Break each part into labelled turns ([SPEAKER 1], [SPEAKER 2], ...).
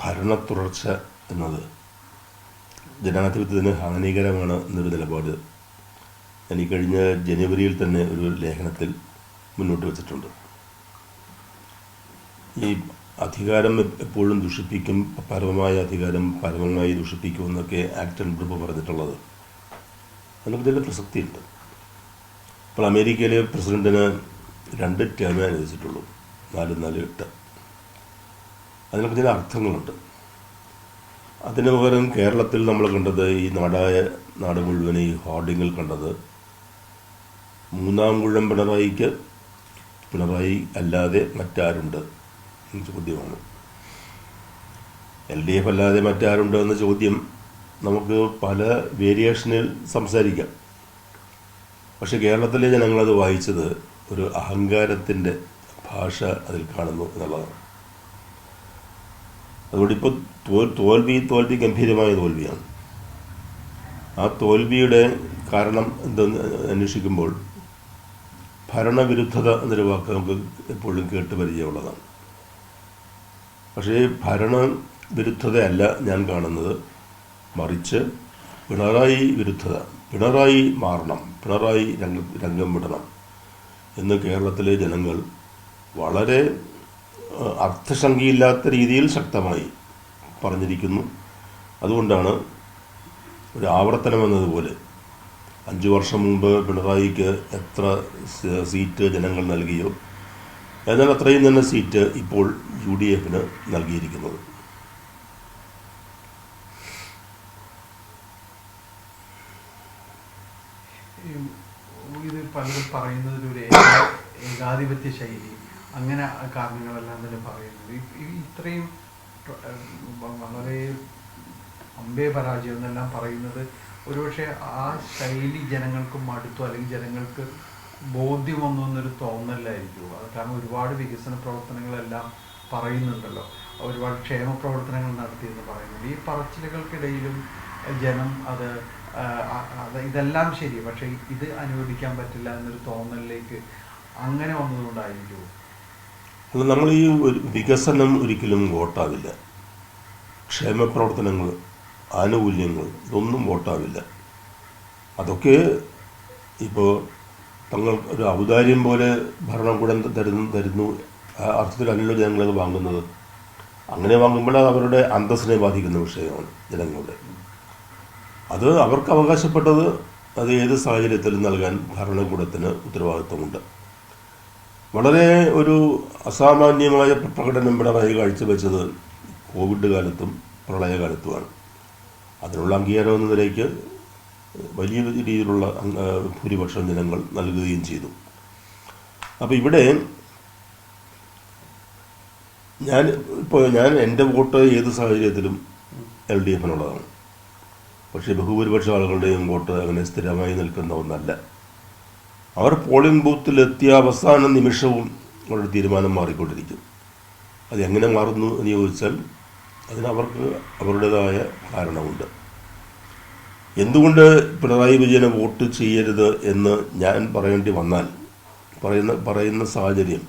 [SPEAKER 1] ഭരണത്തുടർച്ച എന്നത് ജനാധിപത്യത്തിന് ഹാനികരമാണ് എന്നൊരു നിലപാട് ഞാൻ ഈ കഴിഞ്ഞ ജനുവരിയിൽ തന്നെ ഒരു ലേഖനത്തിൽ മുന്നോട്ട് വച്ചിട്ടുണ്ട്. ഈ അധികാരം എപ്പോഴും ദുഷിപ്പിക്കും, പരമമായ അധികാരം പരമമായി ദുഷിപ്പിക്കുമെന്നൊക്കെ ആക്ടൻ ബ്രൂപ്പ് പറഞ്ഞിട്ടുള്ളത് അതിനൊക്കെ ചില പ്രസക്തിയുണ്ട്. ഇപ്പോൾ അമേരിക്കയിലെ പ്രസിഡന്റിന് 2 ടേമേ അനുവദിച്ചിട്ടുള്ളൂ, 4-4-8. അതിനൊക്കെ ചില അർത്ഥങ്ങളുണ്ട്. അതിന് പകരം കേരളത്തിൽ നമ്മൾ കണ്ടത്, ഈ നാട് മുഴുവൻ ഈ ഹോർഡിങ്ങിൽ കണ്ടത്, 3-ാം ഊഴം പിണറായി അല്ലാതെ മറ്റാരുണ്ട് എന്ന ചോദ്യമാണ്. LDF അല്ലാതെ മറ്റാരുണ്ട് എന്ന ചോദ്യം നമുക്ക് പല വേരിയേഷനിൽ സംസാരിക്കാം. പക്ഷെ കേരളത്തിലെ ജനങ്ങളത് വായിച്ചത് ഒരു അഹങ്കാരത്തിൻ്റെ ഭാഷ അതിൽ കാണുന്നു എന്നുള്ളതാണ്. അതുകൊണ്ട് ഇപ്പോൾ തോൽവി ഗംഭീരമായ തോൽവിയാണ്. ആ തോൽവിയുടെ കാരണം എന്തെന്ന് അന്വേഷിക്കുമ്പോൾ ഭരണവിരുദ്ധത എന്നൊരു വാക്ക് നമുക്ക് എപ്പോഴും കേട്ട് പരിചയമുള്ളതാണ്. പക്ഷേ ഭരണവിരുദ്ധതയല്ല ഞാൻ കാണുന്നത്, മറിച്ച് പിണറായി വിരുദ്ധത. പിണറായി മാറണം, പിണറായി രംഗം വിടണം എന്ന് കേരളത്തിലെ ജനങ്ങൾ വളരെ അർത്ഥശങ്കയില്ലാത്ത രീതിയിൽ ശക്തമായി പറഞ്ഞിരിക്കുന്നു. അതുകൊണ്ടാണ് ഒരു ആവർത്തനം എന്നതുപോലെ 5 വർഷം മുമ്പ് പിണറായിക്ക് എത്ര സീറ്റ് ജനങ്ങൾ നൽകിയോ എന്നാൽ അത്രയും തന്നെ സീറ്റ് ഇപ്പോൾ UDFന് നൽകിയിരിക്കുന്നത്.
[SPEAKER 2] ഇത് പലരും പറയുന്നത് ഒരു ഏകാധിപത്യ ശൈലി, അങ്ങനെ കാരണങ്ങളെല്ലാം തന്നെ പറയുന്നത്. ഇത്രയും വളരെ അമ്പേ പരാജയം എന്നെല്ലാം പറയുന്നത് ഒരുപക്ഷെ ആ ശൈലി ജനങ്ങൾക്ക് മടുത്തു, അല്ലെങ്കിൽ ജനങ്ങൾക്ക് ബോധ്യം വന്നു എന്നൊരു തോന്നലായിരിക്കും. അത് കാരണം ഒരുപാട് വികസന പ്രവർത്തനങ്ങളെല്ലാം പറയുന്നുണ്ടല്ലോ, ഒരുപാട് ക്ഷേമ പ്രവർത്തനങ്ങൾ നടത്തിയെന്ന് പറയുന്നുണ്ട്. ഈ പറച്ചിലുകൾക്കിടയിലും ജനം അത് ഇതെല്ലാം ശരി, പക്ഷേ ഇത് അനുവദിക്കാൻ പറ്റില്ല എന്നൊരു തോന്നലിലേക്ക് അങ്ങനെ വന്നതുകൊണ്ടായിരിക്കും.
[SPEAKER 1] അല്ല, നമ്മൾ ഈ ഒരു വികസനം ഒരിക്കലും വോട്ടാവില്ല. ക്ഷേമ പ്രവർത്തനങ്ങൾ, ആനുകൂല്യങ്ങൾ, ഇതൊന്നും വോട്ടാവില്ല. അതൊക്കെ ഇപ്പോൾ തങ്ങൾ ഒരു ഔദാര്യം പോലെ ഭരണകൂടം തരുന്നു ആ അർത്ഥത്തിലല്ലോ ജനങ്ങളത് വാങ്ങുന്നത്. അങ്ങനെ വാങ്ങുമ്പോൾ അത് അവരുടെ അന്തസ്സിനെ ബാധിക്കുന്ന വിഷയമാണ് ജനങ്ങളുടെ. അത് അവർക്ക് അവകാശപ്പെട്ടത് അത് ഏത് സാഹചര്യത്തിലും നൽകാൻ ഭരണകൂടത്തിന് ഉത്തരവാദിത്വമുണ്ട്. വളരെ ഒരു അസാമാന്യമായ പ്രകടനം പിണറായി കാഴ്ചവെച്ചത് കോവിഡ് കാലത്തും പ്രളയകാലത്തുമാണ്. അതിനുള്ള അംഗീകാരം എന്ന നിലയ്ക്ക് വലിയ രീതിയിലുള്ള ഭൂരിപക്ഷം ജനങ്ങൾ നൽകുകയും ചെയ്തു. അപ്പോൾ ഇവിടെ ഞാൻ എൻ്റെ വോട്ട് ഏത് സാഹചര്യത്തിലും LDFനുള്ളതാണ്. പക്ഷേ ബഹുഭൂരിപക്ഷം ആളുകളുടെയും വോട്ട് അങ്ങനെ സ്ഥിരമായി നിൽക്കുന്ന ഒന്നല്ല. അവർ പോളിംഗ് ബൂത്തിലെത്തിയ അവസാന നിമിഷവും അവരുടെ തീരുമാനം മാറിക്കൊണ്ടിരിക്കും. അതെങ്ങനെ മാറുന്നു എന്ന് ചോദിച്ചാൽ അതിന് അവർക്ക് അവരുടേതായ കാരണമുണ്ട്. എന്തുകൊണ്ട് പിണറായി വിജയനെ വോട്ട് ചെയ്യരുത് എന്ന് ഞാൻ പറയേണ്ടി വന്നാൽ പറയുന്ന സാഹചര്യം,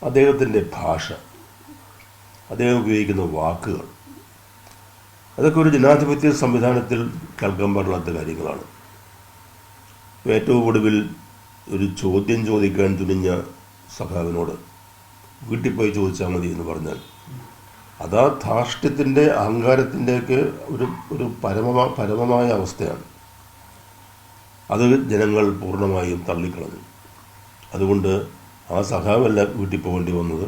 [SPEAKER 1] അദ്ദേഹത്തിൻ്റെ ഭാഷ, അദ്ദേഹം ഉപയോഗിക്കുന്ന വാക്കുകൾ, അതൊക്കെ ഒരു ജനാധിപത്യ സംവിധാനത്തിൽ കേൾക്കാൻ പാടില്ലാത്ത കാര്യങ്ങളാണ്. ഏറ്റവും ഒടുവിൽ ഒരു ചോദ്യം ചോദിക്കാൻ തുനിഞ്ഞ സഖാവിനോട് വീട്ടിൽ പോയി ചോദിച്ചാൽ മതി എന്ന് പറഞ്ഞാൽ അതാ ധാർഷ്ട്യത്തിൻ്റെ അഹങ്കാരത്തിൻ്റെയൊക്കെ ഒരു പരമമായ അവസ്ഥയാണ്. അത് ജനങ്ങൾ പൂർണ്ണമായും തള്ളിക്കളഞ്ഞു. അതുകൊണ്ട് ആ സഖാവല്ല വീട്ടിൽ പോകേണ്ടി വന്നത്,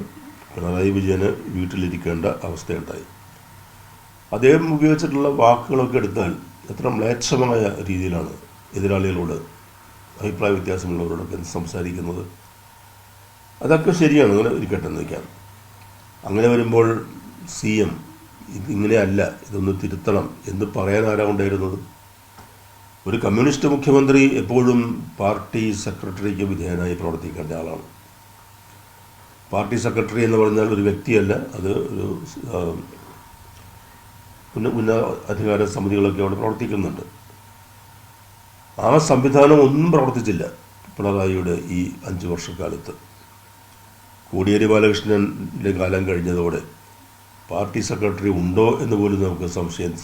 [SPEAKER 1] പിണറായി വിജയന് വീട്ടിലിരിക്കേണ്ട അവസ്ഥയുണ്ടായി. അദ്ദേഹം ഉപയോഗിച്ചിട്ടുള്ള വാക്കുകളൊക്കെ എടുത്താൽ എത്ര മ്ലേച്ഛമായ രീതിയിലാണ് എതിരാളികളോട്, അഭിപ്രായ വ്യത്യാസമുള്ളവരോടൊക്കെ സംസാരിക്കുന്നത്. അതൊക്കെ ശരിയാണ്, അങ്ങനെ ഇരിക്കട്ടെ എന്ന് വയ്ക്കാം. അങ്ങനെ വരുമ്പോൾ CM ഇങ്ങനെയല്ല, ഇതൊന്ന് തിരുത്തണം എന്ന് പറയാൻ ആരാ ഉണ്ടായിരുന്നത്? ഒരു കമ്മ്യൂണിസ്റ്റ് മുഖ്യമന്ത്രി എപ്പോഴും പാർട്ടി സെക്രട്ടറിക്ക് വിധേയനായി പ്രവർത്തിക്കേണ്ട ആളാണ്. പാർട്ടി സെക്രട്ടറി എന്ന് പറഞ്ഞാൽ ഒരു വ്യക്തിയല്ല, അത് ഒരു ഉന്നത അധികാര സമിതികളൊക്കെ അവിടെ പ്രവർത്തിക്കുന്നുണ്ട്. ആ സംവിധാനം ഒന്നും പ്രവർത്തിച്ചില്ല പിണറായിയുടെ ഈ 5 വർഷക്കാലത്ത്. കോടിയേരി ബാലകൃഷ്ണൻ്റെ കാലം കഴിഞ്ഞതോടെ പാർട്ടി സെക്രട്ടറി ഉണ്ടോ എന്ന് പോലും നമുക്ക്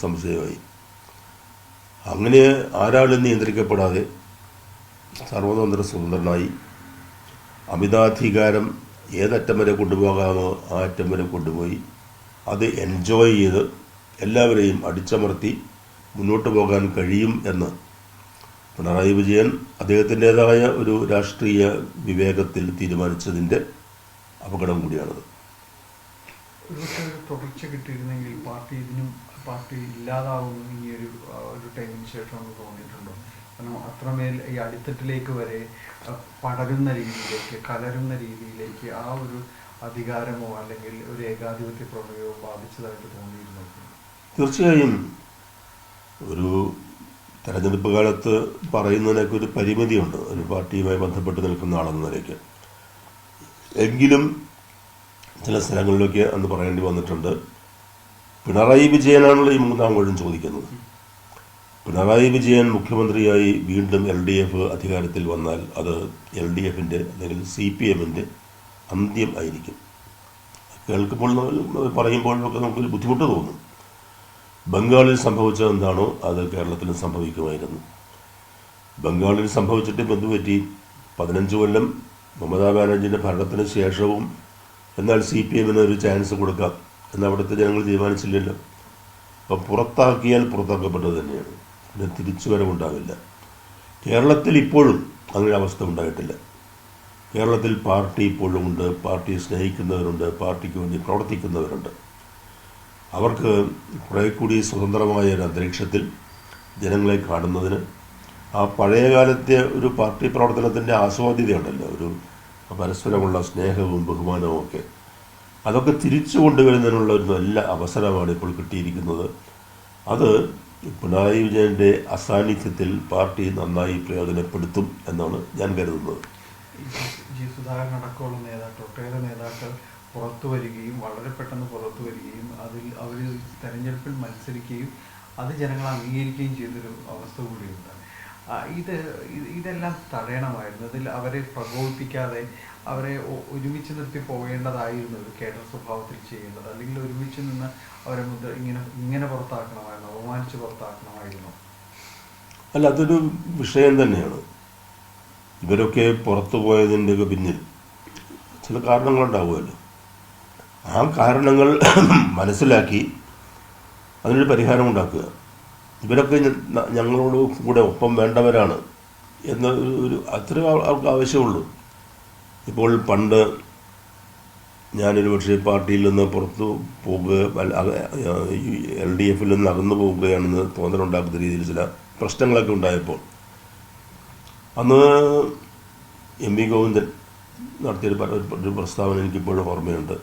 [SPEAKER 1] സംശയമായി. അങ്ങനെ ആരാളും നിയന്ത്രിക്കപ്പെടാതെ സർവതന്ത്ര സ്വതന്ത്രനായി അമിതാധികാരം ഏതറ്റം വരെ കൊണ്ടുപോകാമോ ആ അറ്റം വരെ കൊണ്ടുപോയി അത് എൻജോയ് ചെയ്ത് എല്ലാവരെയും അടിച്ചമർത്തി മുന്നോട്ട് പോകാൻ കഴിയും എന്ന് പിണറായി വിജയൻ അദ്ദേഹത്തിൻ്റേതായ ഒരു രാഷ്ട്രീയ വിവേകത്തിൽ തീരുമാനിച്ചതിൻ്റെ അപകടം കൂടിയാണത്.
[SPEAKER 2] ഒരു തുടർച്ച കിട്ടിയിരുന്നെങ്കിൽ പാർട്ടി ഇല്ലാതാവുന്നു ഈ ഒരു ടൈമിന് ശേഷം നമുക്ക് തോന്നിയിട്ടുണ്ടോ? കാരണം അത്രമേൽ ഈ അടിത്തട്ടിലേക്ക് വരെ പടരുന്ന രീതിയിലേക്ക്, കലരുന്ന രീതിയിലേക്ക് ആ ഒരു അധികാരമോ അല്ലെങ്കിൽ ഒരു ഏകാധിപത്യ പ്രവണതയോ ബാധിച്ചതായിട്ട് തോന്നിയിരുന്നു?
[SPEAKER 1] തീർച്ചയായും ഒരു തെരഞ്ഞെടുപ്പ് കാലത്ത് പറയുന്നതിനൊക്കെ ഒരു പരിമിതിയുണ്ട്, ഒരു പാർട്ടിയുമായി ബന്ധപ്പെട്ട് നിൽക്കുന്ന ആളെന്ന നിലയ്ക്ക്. എങ്കിലും ചില സ്ഥലങ്ങളിലൊക്കെ അന്ന് പറയേണ്ടി വന്നിട്ടുണ്ട്. പിണറായി വിജയനാണല്ലോ ഈ മൂന്നാം ഊഴം ചോദിക്കുന്നത്. പിണറായി വിജയൻ മുഖ്യമന്ത്രിയായി വീണ്ടും LDF അധികാരത്തിൽ വന്നാൽ അത് LDFൻ്റെ അല്ലെങ്കിൽ CPMൻ്റെ അന്ത്യം ആയിരിക്കും. കേൾക്കുമ്പോൾ പറയുമ്പോഴൊക്കെ നമുക്കൊരു ബുദ്ധിമുട്ട് തോന്നും. ബംഗാളിൽ സംഭവിച്ചത് എന്താണോ അത് കേരളത്തിലും സംഭവിക്കുമായിരുന്നു. ബംഗാളിൽ സംഭവിച്ചിട്ട് എന്തു പറ്റി? 15 കൊല്ലം മമതാ ബാനർജിൻ്റെ ഭരണത്തിന് ശേഷവും എന്നാൽ CPMന് ഒരു ചാൻസ് കൊടുക്കാം എന്ന് അവിടുത്തെ ജനങ്ങൾ തീരുമാനിച്ചില്ലല്ലോ. അപ്പം പുറത്താക്കിയാൽ പുറത്താക്കപ്പെട്ടത് തന്നെയാണ്, പിന്നെ തിരിച്ചുവരവുണ്ടാവില്ല. കേരളത്തിൽ ഇപ്പോഴും അങ്ങനെ അവസ്ഥ ഉണ്ടായിട്ടില്ല. കേരളത്തിൽ പാർട്ടി ഇപ്പോഴും ഉണ്ട്, പാർട്ടിയെ സ്നേഹിക്കുന്നവരുണ്ട്, പാർട്ടിക്ക് വേണ്ടി പ്രവർത്തിക്കുന്നവരുണ്ട്. അവർക്ക് കുറേ കൂടി സ്വതന്ത്രമായ ഒരു അന്തരീക്ഷത്തിൽ ജനങ്ങളെ കാണുന്നതിന് ആ പഴയകാലത്തെ ഒരു പാർട്ടി പ്രവർത്തനത്തിൻ്റെ ആസ്വാദ്യതയുണ്ടല്ലോ, ഒരു പരസ്പരമുള്ള സ്നേഹവും ബഹുമാനവും ഒക്കെ, അതൊക്കെ തിരിച്ചു കൊണ്ടുവരുന്നതിനുള്ള ഒരു നല്ല അവസരമാണ് ഇപ്പോൾ കിട്ടിയിരിക്കുന്നത്. അത് പിണറായി വിജയൻ്റെ അസാന്നിധ്യത്തിൽ പാർട്ടി നന്നായി പ്രയോജനപ്പെടുത്തും എന്നാണ് ഞാൻ കരുതുന്നത്.
[SPEAKER 2] ജി സുധാകരൻ അടക്കമുള്ള ഒട്ടേറെ നേതാക്കൾ പുറത്തു വരികയും വളരെ പെട്ടെന്ന് പുറത്തു വരികയും അവർ തെരഞ്ഞെടുപ്പിൽ മത്സരിക്കുകയും അത് ജനങ്ങൾ അംഗീകരിക്കുകയും ചെയ്തൊരു അവസ്ഥ കൂടിയുണ്ട്. ഇതെല്ലാം തടയണമായിരുന്നു. അതിൽ അവരെ പ്രകോപിപ്പിക്കാതെ അവരെ ഒരുമിച്ച് നിർത്തി പോകേണ്ടതായിരുന്നു ഒരു കേഡർ സ്വഭാവത്തിൽ ചെയ്യേണ്ടത്. അല്ലെങ്കിൽ ഒരുമിച്ച് നിന്ന് അവരെ ഇങ്ങനെ പുറത്താക്കണമായിരുന്നു, അവമാനിച്ച് പുറത്താക്കണമായിരുന്നു.
[SPEAKER 1] അല്ല, അതൊരു വിഷയം തന്നെയാണ്. ഇവരൊക്കെ പുറത്തു പോയതിൻ്റെയൊക്കെ പിന്നിൽ ചില കാരണങ്ങളുണ്ടാവുമല്ലോ. ആ കാരണങ്ങൾ മനസ്സിലാക്കി അതിനൊരു പരിഹാരം ഉണ്ടാക്കുക. ഇവരൊക്കെ ഞങ്ങളോട് കൂടെ ഒപ്പം വേണ്ടവരാണ് എന്ന അത്ര അവർക്ക് ആവശ്യമുള്ളൂ. ഇപ്പോൾ പണ്ട് ഞാനൊരു പക്ഷേ പാർട്ടിയിൽ നിന്ന് പുറത്തു പോകുക, LDFിൽ നിന്ന് അകന്നു പോവുകയാണെന്ന് തോന്നലുണ്ടാക്കുന്ന രീതിയിൽ ചില പ്രശ്നങ്ങളൊക്കെ ഉണ്ടായപ്പോൾ അന്ന് MP ഗോവിന്ദൻ നടത്തിയൊരു പ്രസ്താവന എനിക്കിപ്പോഴും ഓർമ്മയുണ്ട്.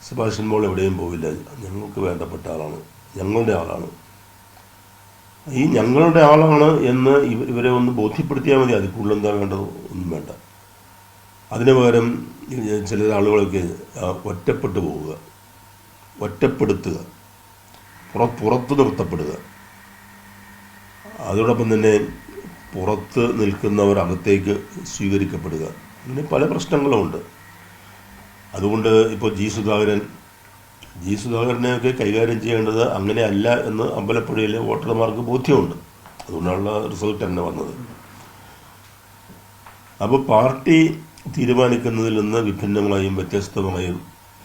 [SPEAKER 1] സെബാസ്റ്റ്യൻ പോൾ എവിടെയും പോവില്ല, ഞങ്ങൾക്ക് വേണ്ടപ്പെട്ട ആളാണ്, ഞങ്ങളുടെ ആളാണ്. ഈ ഞങ്ങളുടെ ആളാണ് എന്ന് ഇവരെ ഒന്ന് ബോധ്യപ്പെടുത്തിയാൽ മതി. അതിൽ കൂടുതൽ എന്താ വേണ്ടത്? ഒന്നും വേണ്ട. അതിന് പകരം ചില ആളുകളൊക്കെ ഒറ്റപ്പെട്ടു പോവുക, ഒറ്റപ്പെടുത്തുക, പുറത്ത് നിർത്തപ്പെടുക. അതോടൊപ്പം തന്നെ പുറത്ത് നിൽക്കുന്നവർ അകത്തേക്ക് സ്വീകരിക്കപ്പെടുക. അങ്ങനെ പല പ്രശ്നങ്ങളുമുണ്ട്. അതുകൊണ്ട് ഇപ്പോൾ ജി സുധാകരനെയൊക്കെ കൈകാര്യം ചെയ്യേണ്ടത് അങ്ങനെയല്ല എന്ന് അമ്പലപ്പുഴയിലെ വോട്ടർമാർക്ക് ബോധ്യമുണ്ട്. അതുകൊണ്ടാണുള്ള റിസൾട്ട് തന്നെ വന്നത്. അപ്പോൾ പാർട്ടി തീരുമാനിക്കുന്നതിൽ നിന്ന് വിഭിന്നമായും വ്യത്യസ്തമായും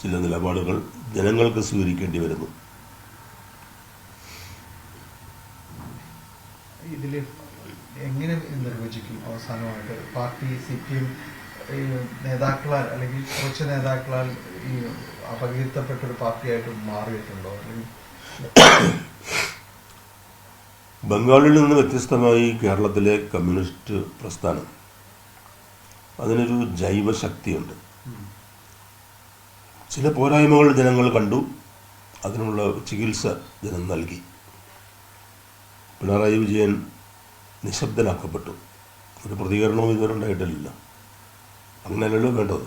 [SPEAKER 1] ചില നിലപാടുകൾ ജനങ്ങൾക്ക് സ്വീകരിക്കേണ്ടി വരുന്നു.
[SPEAKER 2] ഇതിൽ എങ്ങനെ നിർവചിക്കും അവസാനമായിട്ട് പാർട്ടി CPM നേതാക്കളാൽ അല്ലെങ്കിൽ കുറച്ച് നേതാക്കളാൽ ഈ അപകീർത്തപ്പെട്ടൊരു പാർട്ടിയായിട്ട് മാറിയിട്ടുണ്ടോ?
[SPEAKER 1] ബംഗാളിൽ നിന്ന് വ്യത്യസ്തമായി കേരളത്തിലെ കമ്മ്യൂണിസ്റ്റ് പ്രസ്ഥാനം അതിനൊരു ജൈവശക്തിയുണ്ട്. ചില പോരായ്മകൾ ജനങ്ങൾ കണ്ടു, അതിനുള്ള ചികിത്സ ജനം നൽകി. പിണറായി വിജയൻ നിശബ്ദനാക്കപ്പെട്ടു, ഒരു പ്രതികരണവും ഇതുവരെ ഉണ്ടായിട്ടില്ല. അങ്ങനെയല്ലല്ലോ വേണ്ടത്.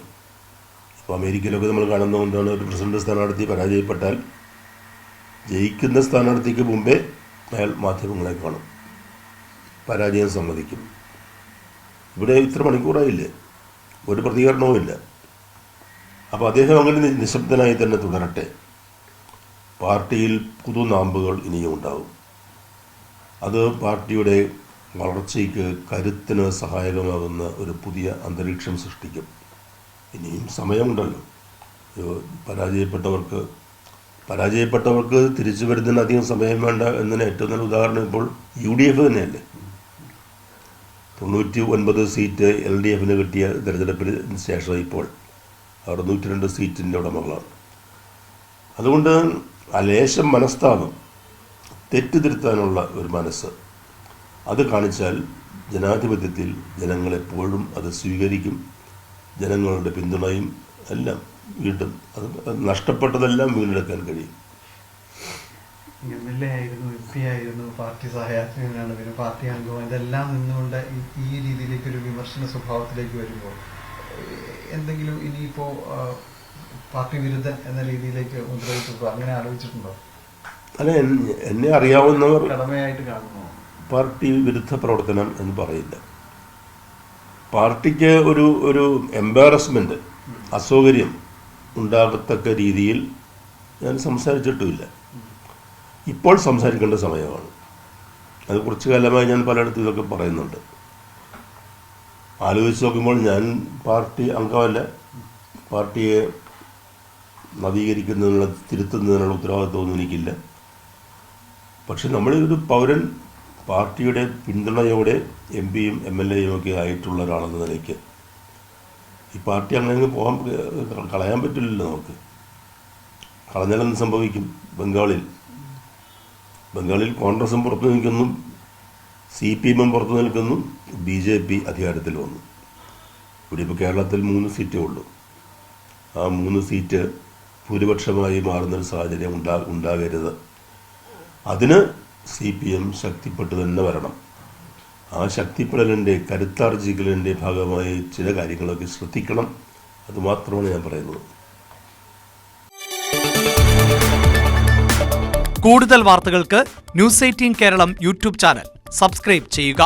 [SPEAKER 1] ഇപ്പോൾ അമേരിക്കയിലൊക്കെ നമ്മൾ കാണുന്നതുകൊണ്ടാണ് ഒരു പ്രസിഡന്റ് സ്ഥാനാർത്ഥി പരാജയപ്പെട്ടാൽ ജയിക്കുന്ന സ്ഥാനാർത്ഥിക്ക് മുമ്പേ അയാൾ മാധ്യമങ്ങളെ കാണും, പരാജയം സമ്മതിക്കും. ഇവിടെ ഇത്ര മണിക്കൂറായില്ലേ, ഒരു പ്രതികരണവുമില്ല. അപ്പോൾ അദ്ദേഹം അങ്ങനെ നിശബ്ദനായി തന്നെ തുടരട്ടെ. പാർട്ടിയിൽ പുതുനാമ്പുകൾ ഇനിയും ഉണ്ടാകും. അത് പാർട്ടിയുടെ വളർച്ചയ്ക്ക് കരുത്തിന് സഹായകമാകുന്ന ഒരു പുതിയ അന്തരീക്ഷം സൃഷ്ടിക്കും. ഇനിയും സമയമുണ്ടല്ലോ. പരാജയപ്പെട്ടവർക്ക് തിരിച്ചു വരുന്നതിന് അധികം സമയം വേണ്ട എന്നതിന് ഏറ്റവും നല്ല ഉദാഹരണം ഇപ്പോൾ UDF തന്നെയല്ലേ. 99 സീറ്റ് LDFന് കിട്ടിയ തെരഞ്ഞെടുപ്പിന് ശേഷം ഇപ്പോൾ അവർ 102 സീറ്റിൻ്റെ ഉടമകളാണ്. അതുകൊണ്ട് അലേശം മനസ്താപം, തെറ്റുതിരുത്താനുള്ള ഒരു മനസ്സ് അത് കാണിച്ചാൽ ജനാധിപത്യത്തിൽ ജനങ്ങളെപ്പോഴും അത് സ്വീകരിക്കും. ജനങ്ങളുടെ പിന്തുണയും എല്ലാം വീണ്ടും അത് നഷ്ടപ്പെട്ടതെല്ലാം വീണ്ടെടുക്കാൻ കഴിയും.
[SPEAKER 2] MLA ആയിരുന്നു, MP ആയിരുന്നു, പാർട്ടി സഹായത്തിനാണ്, പിന്നെ പാർട്ടി അംഗം, ഇതെല്ലാം നിന്നുകൊണ്ട് ഈ രീതിയിലേക്കൊരു വിമർശന സ്വഭാവത്തിലേക്ക് വരുമ്പോൾ എന്തെങ്കിലും ഇനിയിപ്പോൾ പാർട്ടി വിരുദ്ധൻ എന്ന രീതിയിലേക്ക് മുദ്രയിട്ടിട്ടോ അങ്ങനെ ആലോചിച്ചിട്ടുണ്ടോ?
[SPEAKER 1] അല്ല, എന്നെ അറിയാവുന്നവർ
[SPEAKER 2] കടമയായിട്ട് കാണുന്നു
[SPEAKER 1] പാർട്ടി വിരുദ്ധ പ്രവർത്തനം എന്ന് പറയില്ല. പാർട്ടിക്ക് ഒരു എംബാരസ്മെൻ്റ്, അസൗകര്യം ഉണ്ടാകത്തക്ക രീതിയിൽ ഞാൻ സംസാരിച്ചിട്ടുമില്ല. ഇപ്പോൾ സംസാരിക്കേണ്ട സമയമാണ്. അത് കുറച്ചു കാലമായി ഞാൻ പലയിടത്തും ഇതൊക്കെ പറയുന്നുണ്ട്. ആലോചിച്ച് നോക്കുമ്പോൾ ഞാൻ പാർട്ടി അംഗമല്ല. പാർട്ടിയെ നവീകരിക്കുന്നതിനുള്ള, തിരുത്തുന്നതിനുള്ള ഉത്തരവാദിത്വമൊന്നും എനിക്കില്ല. പക്ഷെ നമ്മളൊരു പൗരൻ, പാർട്ടിയുടെ പിന്തുണയോടെ MP-യും MLA-യും ഒക്കെ ആയിട്ടുള്ള ഒരാളെന്ന നിലയ്ക്ക് ഈ പാർട്ടി അങ്ങനെ കളയാൻ പറ്റില്ലല്ലോ. നമുക്ക് കളഞ്ഞാലെന്ന് സംഭവിക്കും? ബംഗാളിൽ കോൺഗ്രസും പുറത്തു നിൽക്കുന്നു, CPM പുറത്തു നിൽക്കുന്നു, BJP അധികാരത്തിൽ വന്നു. ഇവിടെ ഇപ്പോൾ കേരളത്തിൽ 3 സീറ്റേ ഉള്ളൂ. ആ 3 സീറ്റ് ഭൂരിപക്ഷമായി മാറുന്നൊരു സാഹചര്യം ഉണ്ടാകരുത്. അതിന് CPM ശക്തിപ്പെട്ട് തന്നെ വരണം. ആ ശക്തിപ്പെടലിൻ്റെ, കരുത്താർജിക്കലിൻ്റെ ഭാഗമായി ചില കാര്യങ്ങളൊക്കെ ശ്രദ്ധിക്കണം. അതുമാത്രമാണ് ഞാൻ പറയുന്നത്.
[SPEAKER 3] കൂടുതൽ വാർത്തകൾക്ക് News 18 Keralam YouTube channel subscribe ചെയ്യുക.